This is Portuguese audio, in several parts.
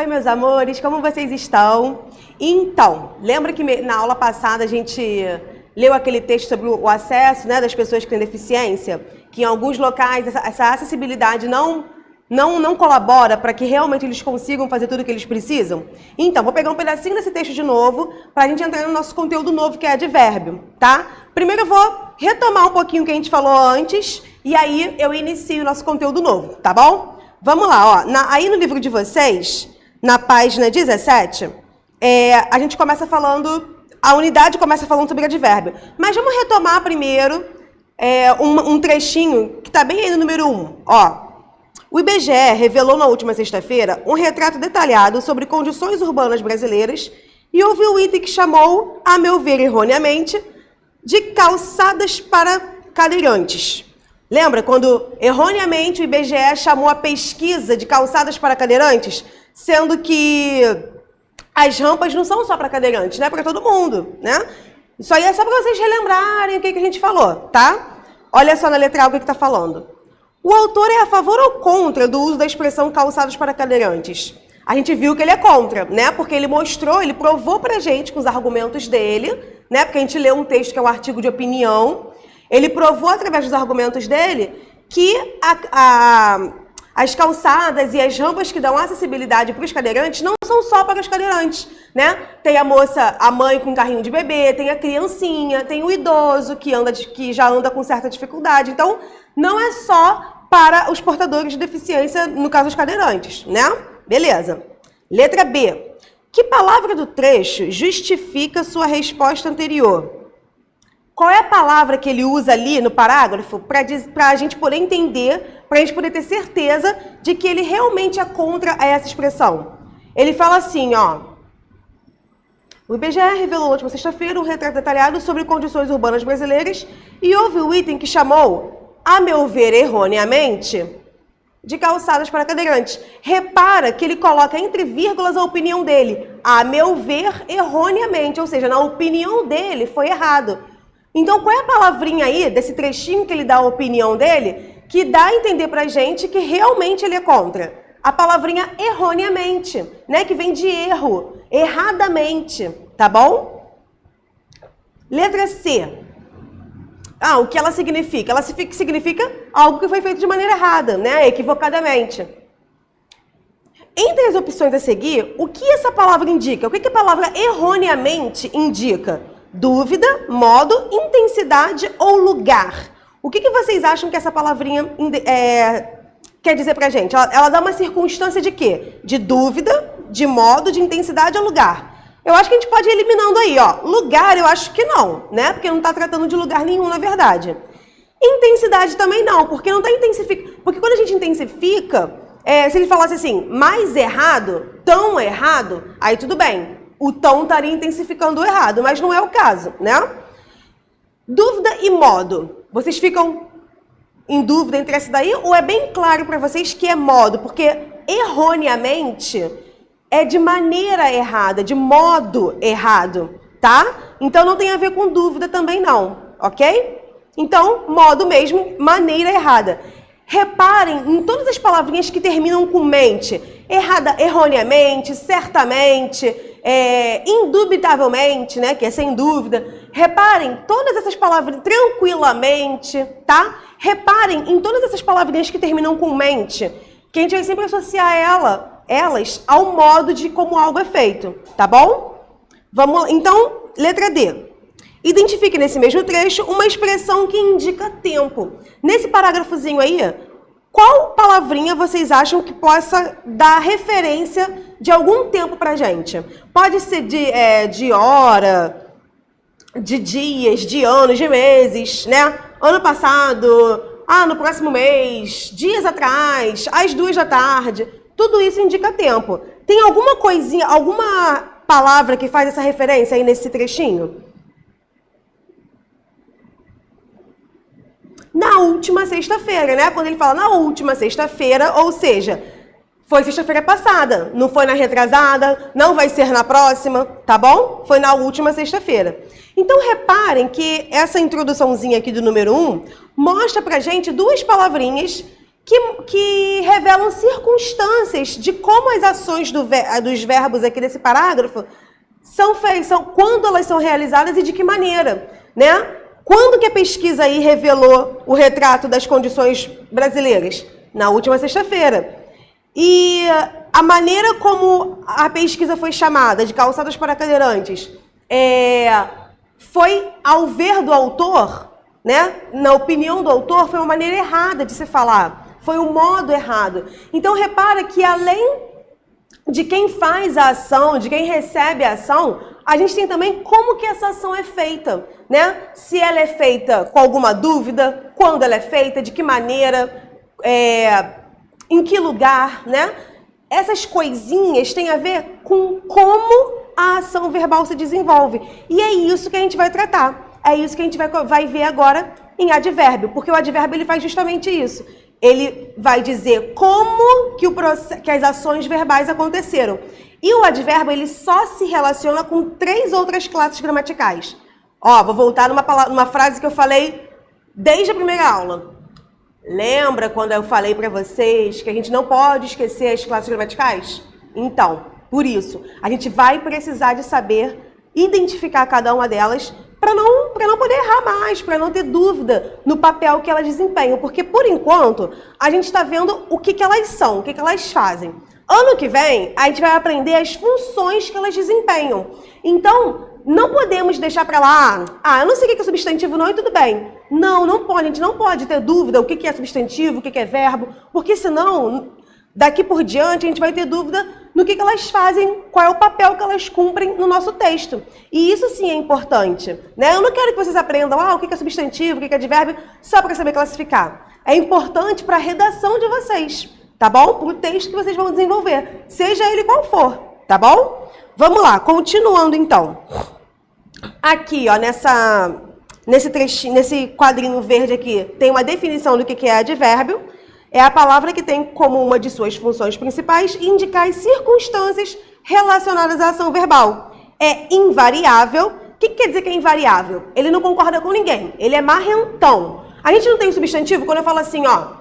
Oi, meus amores, como vocês estão? Então, lembra que na aula passada a gente leu aquele texto sobre o acesso, né, das pessoas que têm deficiência? Que em alguns locais essa acessibilidade não colabora para que realmente eles consigam fazer tudo o que eles precisam? Então, vou pegar um pedacinho desse texto de novo para a gente entrar no nosso conteúdo novo, que é advérbio, tá? Primeiro eu vou retomar um pouquinho o que a gente falou antes e aí eu inicio o nosso conteúdo novo, tá bom? Vamos lá, ó. Aí no livro de vocês, na página 17, a gente começa falando, a unidade começa falando sobre advérbio. Mas vamos retomar primeiro um trechinho que está bem aí no número 1. Ó, o IBGE revelou na última sexta-feira um retrato detalhado sobre condições urbanas brasileiras e houve um item que chamou, a meu ver erroneamente, de calçadas para cadeirantes. Lembra quando erroneamente o IBGE chamou a pesquisa de calçadas para cadeirantes, sendo que as rampas não são só para cadeirantes, né? Para todo mundo, né? Isso aí é só para vocês relembrarem o que a gente falou, tá? Olha só na letra A o que está falando. O autor é a favor ou contra do uso da expressão calçados para cadeirantes? A gente viu que ele é contra, né? Porque ele mostrou, ele provou pra gente com os argumentos dele, né? Porque a gente leu um texto que é um artigo de opinião. Ele provou através dos argumentos dele que as calçadas e as rampas que dão acessibilidade para os cadeirantes não são só para os cadeirantes, né? Tem a moça, a mãe com carrinho de bebê, tem a criancinha, tem o idoso que já anda com certa dificuldade. Então, não é só para os portadores de deficiência, no caso os cadeirantes, né? Beleza. Letra B. Que palavra do trecho justifica sua resposta anterior? Qual é a palavra que ele usa ali no parágrafo para a gente poder entender, para a gente poder ter certeza de que ele realmente é contra essa expressão? Ele fala assim, ó. O IBGE revelou na última sexta-feira um retrato detalhado sobre condições urbanas brasileiras e houve um item que chamou, a meu ver erroneamente, de calçadas para cadeirantes. Repara que ele coloca entre vírgulas a opinião dele. A meu ver erroneamente, ou seja, na opinião dele foi errado. Então, qual é a palavrinha aí, desse trechinho que ele dá a opinião dele, que dá a entender pra gente que realmente ele é contra? A palavrinha erroneamente, né? Que vem de erro, erradamente, tá bom? Letra C. O que ela significa? Ela significa algo que foi feito de maneira errada, né? Equivocadamente. Entre as opções a seguir, o que essa palavra indica? O que a palavra erroneamente indica? Dúvida, modo, intensidade ou lugar. O que vocês acham que essa palavrinha quer dizer pra gente? Ela dá uma circunstância de quê? De dúvida, de modo, de intensidade ou lugar. Eu acho que a gente pode ir eliminando aí, ó. Lugar eu acho que não, né? Porque não está tratando de lugar nenhum, na verdade. Intensidade também não, porque não está intensificando. Porque quando a gente intensifica, se ele falasse assim, mais errado, tão errado, aí tudo bem. O tom estaria intensificando o errado, mas não é o caso, né? Dúvida e modo. Vocês ficam em dúvida entre essa daí ou é bem claro para vocês que é modo? Porque erroneamente é de maneira errada, de modo errado, tá? Então não tem a ver com dúvida também não, ok? Então, modo mesmo, maneira errada. Reparem em todas as palavrinhas que terminam com mente. Errada, erroneamente, certamente, indubitavelmente, né, que é sem dúvida. Reparem todas essas palavras tranquilamente, tá? Reparem em todas essas palavrinhas que terminam com mente, que a gente vai sempre associar elas ao modo de como algo é feito, tá bom? Vamos, então, letra D. Identifique nesse mesmo trecho uma expressão que indica tempo. Nesse parágrafozinho aí, qual palavrinha vocês acham que possa dar referência de algum tempo pra gente? Pode ser de hora, de dias, de anos, de meses, né? Ano passado, no próximo mês, dias atrás, às 2 da tarde. Tudo isso indica tempo. Tem alguma coisinha, alguma palavra que faz essa referência aí nesse trechinho? Na última sexta-feira, né? Quando ele fala na última sexta-feira, ou seja, foi sexta-feira passada, não foi na retrasada, não vai ser na próxima, tá bom? Foi na última sexta-feira. Então, reparem que essa introduçãozinha aqui do número 1 mostra pra gente duas palavrinhas que revelam circunstâncias de como as ações dos verbos aqui desse parágrafo são quando elas são realizadas e de que maneira, né? Quando que a pesquisa aí revelou o retrato das condições brasileiras? Na última sexta-feira. E a maneira como a pesquisa foi chamada, de calçadas para cadeirantes, foi, ao ver do autor, né? Na opinião do autor, foi uma maneira errada de se falar. Foi um modo errado. Então, repara que além de quem faz a ação, de quem recebe a ação, a gente tem também como que essa ação é feita, né? Se ela é feita com alguma dúvida, quando ela é feita, de que maneira, em que lugar, né? Essas coisinhas têm a ver com como a ação verbal se desenvolve. E é isso que a gente vai tratar. É isso que a gente vai ver agora em advérbio, porque o advérbio ele faz justamente isso. Ele vai dizer como que as ações verbais aconteceram. E o advérbio ele só se relaciona com 3 outras classes gramaticais. Ó, vou voltar numa frase que eu falei desde a primeira aula. Lembra quando eu falei para vocês que a gente não pode esquecer as classes gramaticais? Então, por isso, a gente vai precisar de saber identificar cada uma delas para não poder errar mais, para não ter dúvida no papel que elas desempenham. Porque, por enquanto, a gente está vendo o que elas são, o que elas fazem. Ano que vem, a gente vai aprender as funções que elas desempenham. Então, não podemos deixar para lá, eu não sei o que é substantivo não e tudo bem. Não pode, a gente não pode ter dúvida o que é substantivo, o que é verbo, porque senão, daqui por diante, a gente vai ter dúvida no que elas fazem, qual é o papel que elas cumprem no nosso texto. E isso sim é importante, né? Eu não quero que vocês aprendam o que é substantivo, o que é advérbio, só para saber classificar. É importante para a redação de vocês, tá bom? Para o texto que vocês vão desenvolver, seja ele qual for, tá bom? Vamos lá, continuando então. Aqui, ó, nesse quadrinho verde aqui, tem uma definição do que é advérbio. É a palavra que tem como uma de suas funções principais indicar as circunstâncias relacionadas à ação verbal. É invariável. O que quer dizer que é invariável? Ele não concorda com ninguém. Ele é marrentão. A gente não tem um substantivo quando eu falo assim, ó,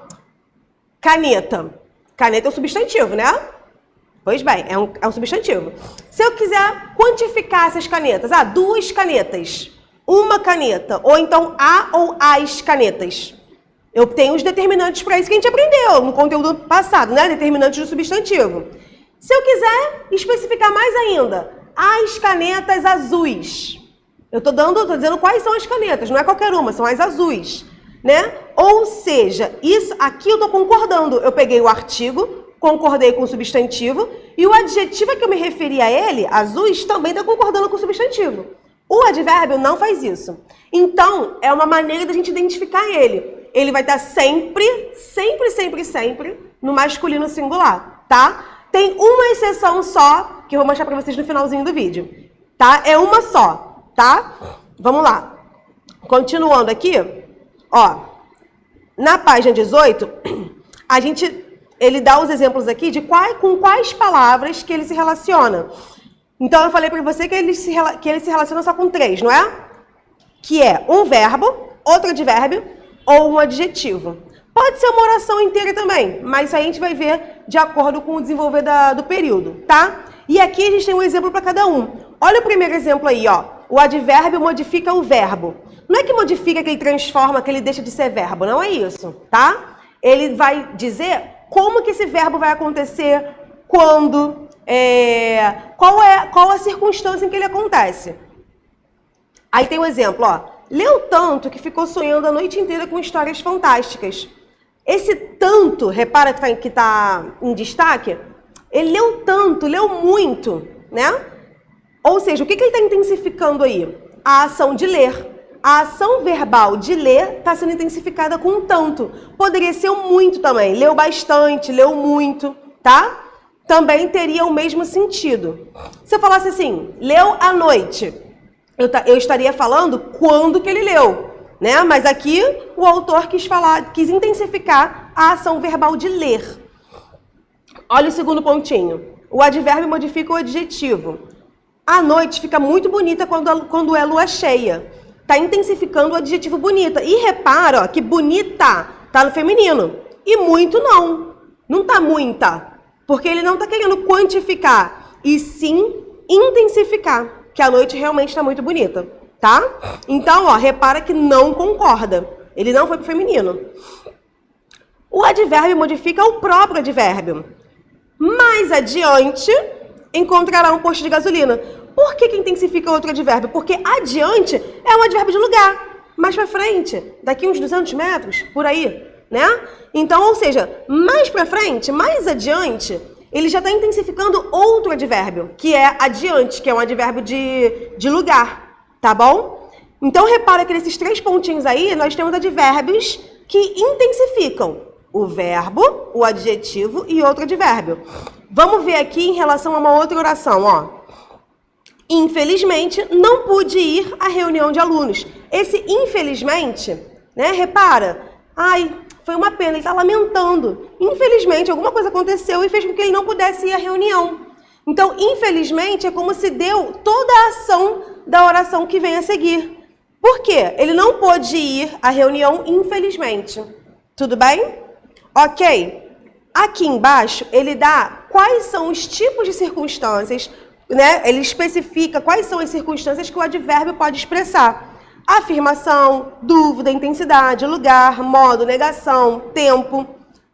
caneta. Caneta é um substantivo, né? Pois bem, é um substantivo. Se eu quiser quantificar essas canetas, 2 canetas, uma caneta, ou então a ou as canetas. Eu tenho os determinantes para isso que a gente aprendeu no conteúdo passado, né? Determinantes do substantivo. Se eu quiser especificar mais ainda, as canetas azuis. Eu estou dizendo quais são as canetas, não é qualquer uma, são as azuis, né? Ou seja, isso aqui eu estou concordando. Eu peguei o artigo, concordei com o substantivo, e o adjetivo a que eu me referi a ele, azuis, também está concordando com o substantivo. O advérbio não faz isso. Então, é uma maneira da gente identificar ele. Ele vai estar sempre no masculino singular, tá? Tem uma exceção só, que eu vou mostrar para vocês no finalzinho do vídeo, tá? É uma só, tá? Vamos lá. Continuando aqui, ó. Na página 18, ele dá os exemplos aqui de com quais palavras que ele se relaciona. Então, eu falei para você que ele se relaciona só com 3, não é? Que é um verbo, outro advérbio, ou um adjetivo. Pode ser uma oração inteira também, mas isso aí a gente vai ver de acordo com o desenvolver do período, tá? E aqui a gente tem um exemplo para cada um. Olha o primeiro exemplo aí, ó. O advérbio modifica o verbo. Não é que modifica, que ele transforma, que ele deixa de ser verbo, não é isso, tá? Ele vai dizer como que esse verbo vai acontecer, quando, qual a circunstância em que ele acontece. Aí tem um exemplo, ó. Leu tanto que ficou sonhando a noite inteira com histórias fantásticas. Esse tanto, repara que está em destaque, ele leu tanto, leu muito, né? Ou seja, o que ele está intensificando aí? A ação de ler. A ação verbal de ler está sendo intensificada com um tanto. Poderia ser um muito também. Leu bastante, leu muito, tá? Também teria o mesmo sentido. Se eu falasse assim, leu à noite, eu estaria falando quando que ele leu, né? Mas aqui o autor quis intensificar a ação verbal de ler. Olha o segundo pontinho. O advérbio modifica o adjetivo. A noite fica muito bonita quando é lua cheia. Está intensificando o adjetivo bonita. E repara, ó, que bonita está no feminino. e muito não. Não tá muita, porque ele não tá querendo quantificar, e sim intensificar, que a noite realmente está muito bonita, tá? Então, ó, repara que não concorda. Ele não foi pro feminino. O advérbio modifica o próprio advérbio. Mais adiante, encontrará um posto de gasolina. Por que intensifica outro advérbio? Porque adiante é um advérbio de lugar. Mais pra frente, daqui uns 200 metros, por aí, né? Então, ou seja, mais pra frente, mais adiante, ele já está intensificando outro advérbio, que é adiante, que é um advérbio de lugar, tá bom? Então, repara que nesses 3 pontinhos aí, nós temos advérbios que intensificam o verbo, o adjetivo e outro advérbio. Vamos ver aqui em relação a uma outra oração, ó. Infelizmente, não pude ir à reunião de alunos. Esse infelizmente, né, repara, ai, foi uma pena, ele está lamentando. Infelizmente, alguma coisa aconteceu e fez com que ele não pudesse ir à reunião. Então, infelizmente, é como se deu toda a ação da oração que vem a seguir. Por quê? Ele não pôde ir à reunião, infelizmente. Tudo bem? Ok. Aqui embaixo, ele dá quais são os tipos de circunstâncias, né? Ele especifica quais são as circunstâncias que o advérbio pode expressar. Afirmação, dúvida, intensidade, lugar, modo, negação, tempo,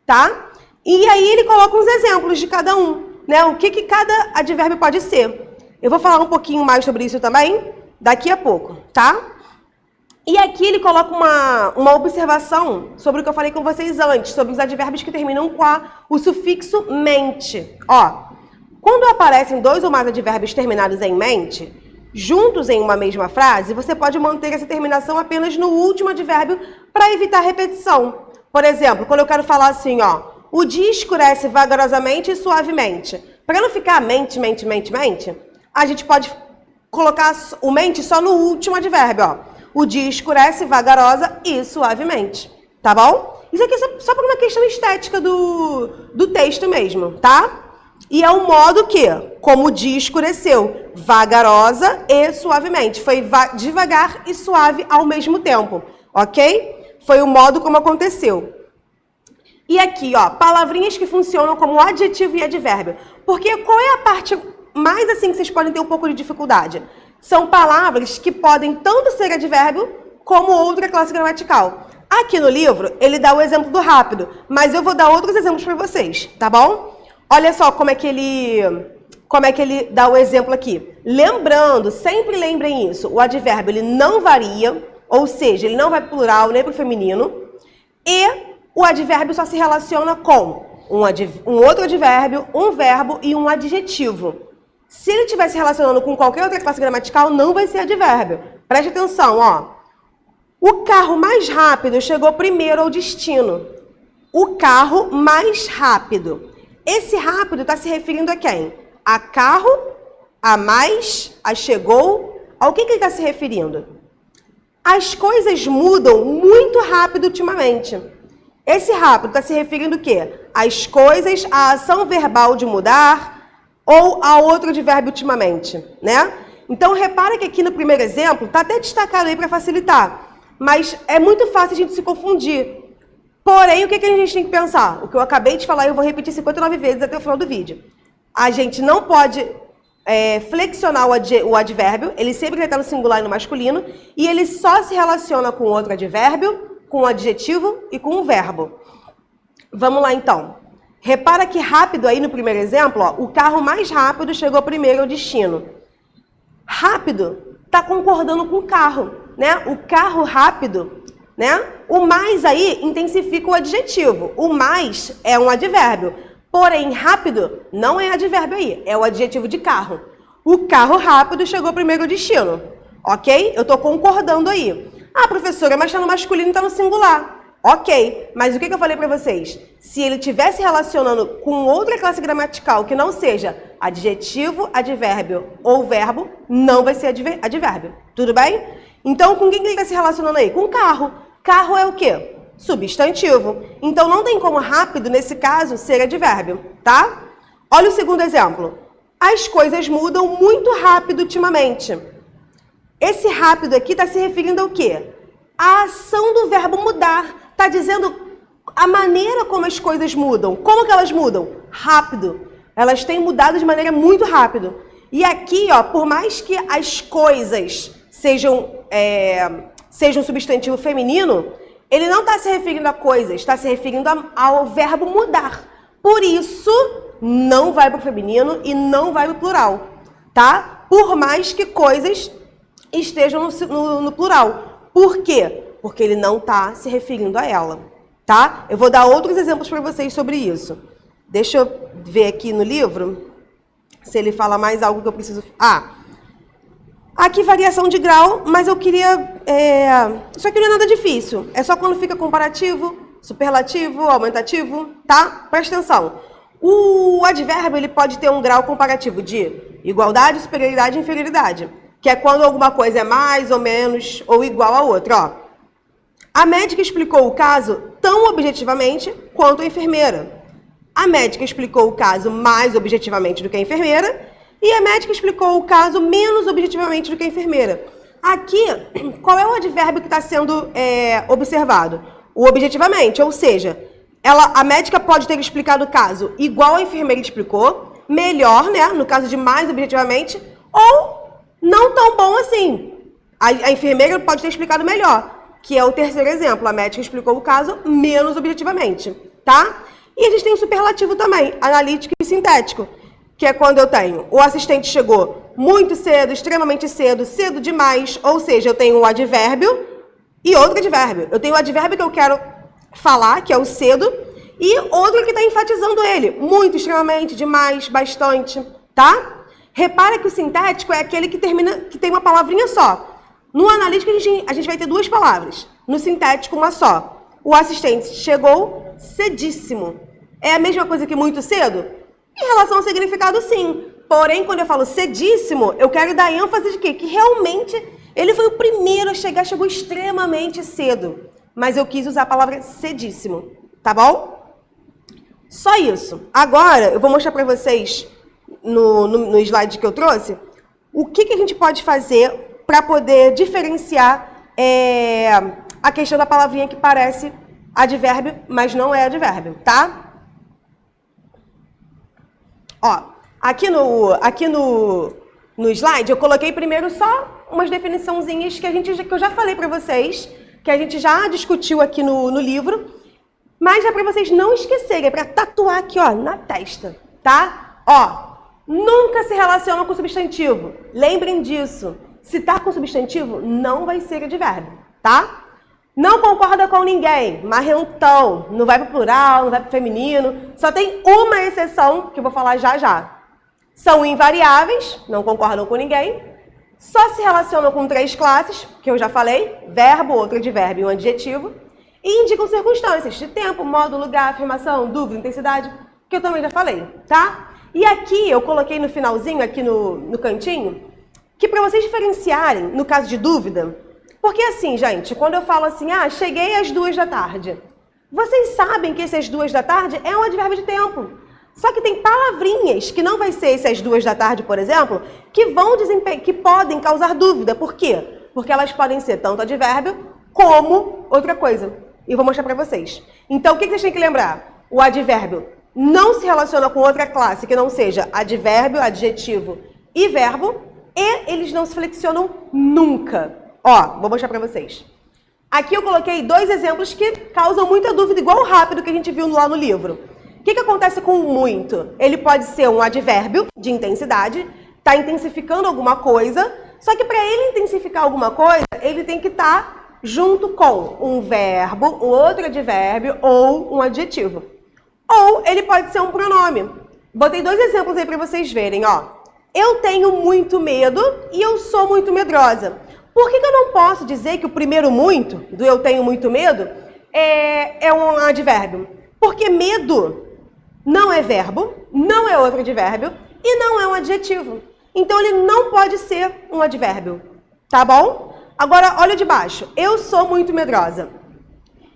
tá? E aí ele coloca uns exemplos de cada um, né? O que cada advérbio pode ser. Eu vou falar um pouquinho mais sobre isso também daqui a pouco, tá? E aqui ele coloca uma observação sobre o que eu falei com vocês antes, sobre os advérbios que terminam com o sufixo mente. Ó, quando aparecem 2 ou mais advérbios terminados em mente, juntos em uma mesma frase, você pode manter essa terminação apenas no último advérbio para evitar repetição. Por exemplo, quando eu quero falar assim, ó, o dia escurece vagarosamente e suavemente. Para não ficar mente, a gente pode colocar o mente só no último advérbio, ó. O dia escurece vagarosa e suavemente, tá bom? Isso aqui é só por uma questão estética do texto mesmo, tá? E é o modo que, como o dia escureceu, vagarosa e suavemente. Foi devagar e suave ao mesmo tempo, ok? Foi o modo como aconteceu. E aqui, ó, palavrinhas que funcionam como adjetivo e advérbio. Porque qual é a parte mais assim que vocês podem ter um pouco de dificuldade? São palavras que podem tanto ser advérbio como outra classe gramatical. Aqui no livro, ele dá o exemplo do rápido, mas eu vou dar outros exemplos para vocês, tá bom? Olha só como é que ele dá o exemplo aqui. Lembrando, sempre lembrem isso, o advérbio ele não varia, ou seja, ele não vai para o plural nem para o feminino, e o advérbio só se relaciona com um outro advérbio, um verbo e um adjetivo. Se ele estiver se relacionando com qualquer outra classe gramatical, não vai ser advérbio. Preste atenção, ó. O carro mais rápido chegou primeiro ao destino. O carro mais rápido. Esse rápido está se referindo a quem? A carro, a mais, a chegou. Ao que ele está se referindo? As coisas mudam muito rápido ultimamente. Esse rápido está se referindo o quê? As coisas, a ação verbal de mudar ou a outro advérbio ultimamente, né? Então, repara que aqui no primeiro exemplo, está até destacado aí para facilitar, mas é muito fácil a gente se confundir. Porém, o que a gente tem que pensar? O que eu acabei de falar e eu vou repetir 59 vezes até o final do vídeo. A gente não pode flexionar o advérbio, ele sempre vai estar no singular e no masculino, e ele só se relaciona com outro advérbio, com um adjetivo e com um verbo. Vamos lá, então. Repara que rápido aí no primeiro exemplo, ó, o carro mais rápido chegou primeiro ao destino. Rápido está concordando com o carro, né? O carro rápido, né? O mais aí intensifica o adjetivo. O mais é um advérbio. Porém, rápido não é advérbio aí, é o adjetivo de carro. O carro rápido chegou primeiro ao destino, ok? Eu estou concordando aí. Ah, professora, mas está no masculino e está no singular. Ok, mas o que eu falei para vocês? Se ele estiver se relacionando com outra classe gramatical que não seja adjetivo, advérbio ou verbo, não vai ser advérbio. Tudo bem? Então, com quem ele está se relacionando aí? Com carro. Carro é o quê? Substantivo. Então, não tem como rápido, nesse caso, ser advérbio, tá? Olha o segundo exemplo. As coisas mudam muito rápido ultimamente. Esse rápido aqui está se referindo ao quê? A ação do verbo mudar. Está dizendo a maneira como as coisas mudam. Como que elas mudam? Rápido. Elas têm mudado de maneira muito rápida. E aqui, ó, por mais que as coisas sejam substantivo feminino, ele não está se referindo a coisas, está se referindo ao verbo mudar. Por isso, não vai para o feminino e não vai para o plural, tá? Por mais que coisas estejam no plural. Por quê? Porque ele não está se referindo a ela, tá? Eu vou dar outros exemplos para vocês sobre isso. Deixa eu ver aqui no livro se ele fala mais algo que eu preciso... Aqui variação de grau, mas eu queria... Isso aqui não é nada difícil. É só quando fica comparativo, superlativo, aumentativo, tá? Presta atenção. O advérbio ele pode ter um grau comparativo de igualdade, superioridade e inferioridade. Que é quando alguma coisa é mais ou menos ou igual a outra. Ó. A médica explicou o caso tão objetivamente quanto a enfermeira. A médica explicou o caso mais objetivamente do que a enfermeira e a médica explicou o caso menos objetivamente do que a enfermeira. Aqui, qual é o advérbio que está sendo observado? O objetivamente, ou seja, a médica pode ter explicado o caso igual a enfermeira explicou, melhor, né, no caso de mais objetivamente, ou não tão bom assim. A enfermeira pode ter explicado melhor, que é o terceiro exemplo. A médica explicou o caso menos objetivamente, tá? E a gente tem o superlativo também, analítico e sintético, que é quando eu tenho o assistente chegou muito cedo, extremamente cedo, cedo demais, ou seja, eu tenho um advérbio e outro advérbio. Eu tenho o advérbio que eu quero falar, que é o cedo, e outro que está enfatizando ele, muito, extremamente, demais, bastante, tá? Repara que o sintético é aquele que tem uma palavrinha só. No analítico a gente vai ter duas palavras, no sintético uma só. O assistente chegou cedíssimo. É a mesma coisa que muito cedo? Em relação ao significado, sim. Porém, quando eu falo cedíssimo, eu quero dar ênfase de quê? Que realmente ele foi o primeiro a chegar, chegou extremamente cedo. Mas eu quis usar a palavra cedíssimo, tá bom? Só isso. Agora, eu vou mostrar para vocês, no slide que eu trouxe, o que a gente pode fazer para poder diferenciar a questão da palavrinha que parece advérbio, mas não é advérbio, tá? Ó, aqui no slide eu coloquei primeiro só umas definiçãozinhas que eu já falei para vocês, que a gente já discutiu aqui no livro, mas é para vocês não esquecerem, é para tatuar aqui, ó, na testa, tá? Ó, nunca se relaciona com substantivo. Lembrem disso. Se tá com substantivo, não vai ser advérbio, tá? Não concorda com ninguém, marrentão, não vai para o plural, não vai para o feminino. Só tem uma exceção, que eu vou falar já já. São invariáveis, não concordam com ninguém. Só se relacionam com três classes, que eu já falei, verbo, outro advérbio e um adjetivo. E indicam circunstâncias de tempo, modo, lugar, afirmação, dúvida, intensidade, que eu também já falei, tá? E aqui eu coloquei no finalzinho, aqui no cantinho, que para vocês diferenciarem, no caso de dúvida, porque assim, gente, quando eu falo assim, cheguei às 2h, vocês sabem que esse às 2h é um advérbio de tempo. Só que tem palavrinhas, que não vai ser esse às 2h, por exemplo, que podem causar dúvida. Por quê? Porque elas podem ser tanto advérbio como outra coisa. E eu vou mostrar para vocês. Então, o que vocês têm que lembrar? O advérbio não se relaciona com outra classe que não seja advérbio, adjetivo e verbo, e eles não se flexionam nunca. Ó, vou mostrar para vocês. Aqui eu coloquei dois exemplos que causam muita dúvida, igual o rápido que a gente viu lá no livro. O que acontece com o muito? Ele pode ser um advérbio de intensidade, está intensificando alguma coisa, só que para ele intensificar alguma coisa, ele tem que estar junto com um verbo, um outro advérbio ou um adjetivo. Ou ele pode ser um pronome. Botei dois exemplos aí para vocês verem, ó. Eu tenho muito medo e eu sou muito medrosa. Por que eu não posso dizer que o primeiro muito, do eu tenho muito medo, é um advérbio? Porque medo não é verbo, não é outro advérbio e não é um adjetivo. Então ele não pode ser um advérbio, tá bom? Agora, olha de baixo. Eu sou muito medrosa.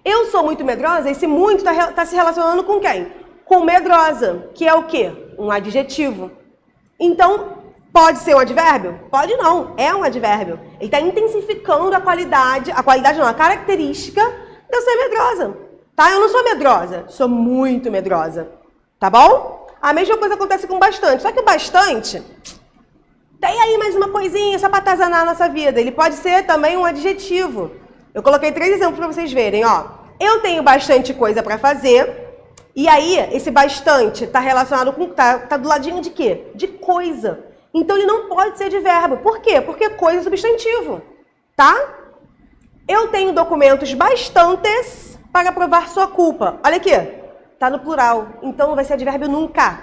Eu sou muito medrosa, esse muito está se relacionando com quem? Com medrosa, que é o quê? Um adjetivo. Então, pode ser um advérbio? Pode não, é um advérbio. Ele está intensificando a característica de eu ser medrosa, tá? Eu não sou medrosa, sou muito medrosa, tá bom? A mesma coisa acontece com bastante, só que o bastante tem aí mais uma coisinha só para atazanar a nossa vida. Ele pode ser também um adjetivo. Eu coloquei 3 exemplos para vocês verem, ó. Eu tenho bastante coisa para fazer. E aí, esse bastante está relacionado com... Tá do ladinho de quê? De coisa. Então, ele não pode ser advérbio. Por quê? Porque coisa é substantivo, tá? Eu tenho documentos bastantes para provar sua culpa. Olha aqui, tá no plural. Então, não vai ser advérbio nunca,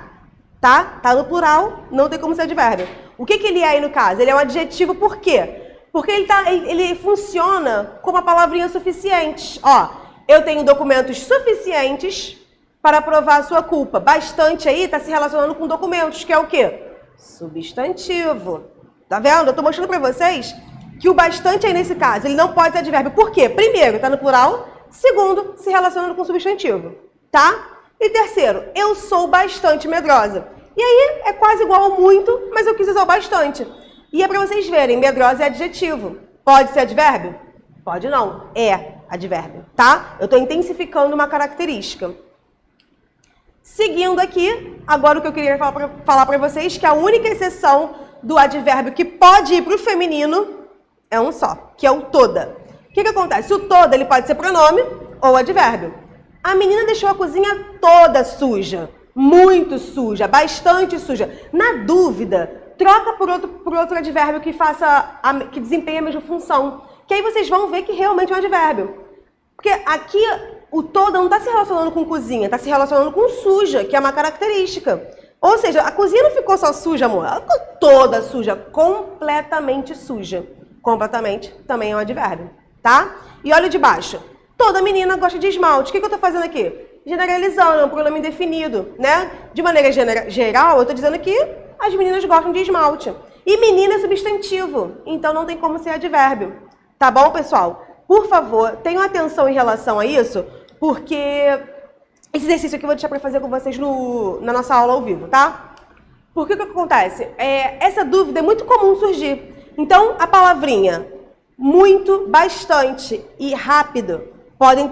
tá? Tá no plural, não tem como ser advérbio. O que ele é aí no caso? Ele é um adjetivo por quê? Porque ele funciona como a palavrinha suficiente. Ó, eu tenho documentos suficientes para provar a sua culpa. Bastante aí está se relacionando com documentos, que é o quê? Substantivo. Tá vendo? Eu estou mostrando para vocês que o bastante aí nesse caso, ele não pode ser advérbio. Por quê? Primeiro, está no plural. Segundo, se relacionando com substantivo. Tá? E terceiro, eu sou bastante medrosa. E aí é quase igual ao muito, mas eu quis usar o bastante. E é para vocês verem, medrosa é adjetivo. Pode ser advérbio? Pode não. É advérbio, tá? Eu estou intensificando uma característica. Seguindo aqui, agora o que eu queria falar para vocês, que a única exceção do advérbio que pode ir para o feminino é um só, que é o toda. O que acontece? O toda ele pode ser pronome ou advérbio. A menina deixou a cozinha toda suja, muito suja, bastante suja. Na dúvida, troca por outro advérbio que desempenhe a mesma função. Que aí vocês vão ver que realmente é um advérbio. Porque aqui o toda não está se relacionando com cozinha, está se relacionando com suja, que é uma característica. Ou seja, a cozinha não ficou só suja, amor. Ela ficou toda suja, completamente suja. Completamente também é um advérbio, tá? E olha de baixo. Toda menina gosta de esmalte. O que eu estou fazendo aqui? Generalizando, é um pronome indefinido, né? De maneira geral, eu estou dizendo que as meninas gostam de esmalte. E menina é substantivo, então não tem como ser advérbio. Tá bom, pessoal? Por favor, tenham atenção em relação a isso, porque esse exercício aqui eu vou deixar para fazer com vocês na nossa aula ao vivo, tá? Porque o que acontece? Essa dúvida é muito comum surgir. Então, a palavrinha muito, bastante e rápido podem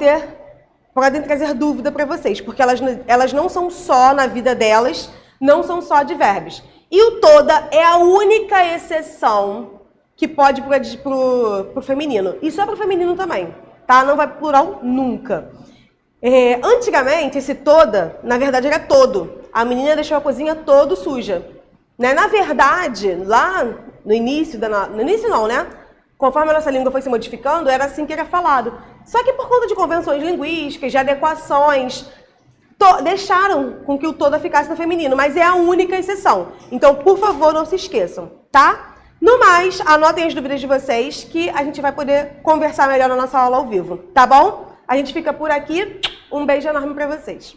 trazer dúvida para vocês, porque elas não são só na vida delas, não são só advérbios. E o toda é a única exceção que pode ir pro feminino. E só para o feminino também, tá? Não vai pro plural nunca. Antigamente, esse toda, na verdade, era todo. A menina deixou a cozinha toda suja. Né? Na verdade, lá no início, no início não, né? Conforme a nossa língua foi se modificando, era assim que era falado. Só que por conta de convenções linguísticas, de adequações, deixaram com que o toda ficasse no feminino, mas é a única exceção. Então, por favor, não se esqueçam, tá? No mais, anotem as dúvidas de vocês que a gente vai poder conversar melhor na nossa aula ao vivo, tá bom? A gente fica por aqui. Um beijo enorme para vocês.